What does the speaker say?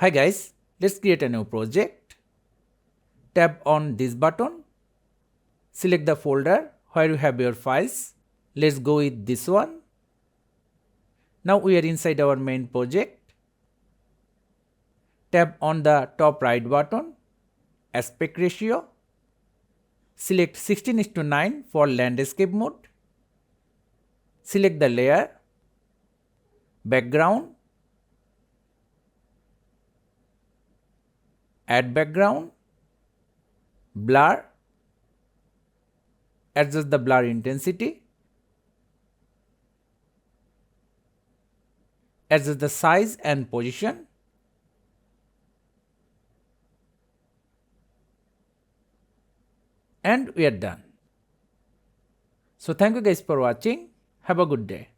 Hi guys, let's create a new project. Tap on this button. Select the folder where you have your files. Let's go with this one. Now we are inside our main project. Tap on the top right button, aspect ratio. Select 16:9 for landscape mode. Select the layer, background, add background, blur, adjust the blur intensity, adjust the size and position, and we are done. So thank you guys for watching. Have a good day.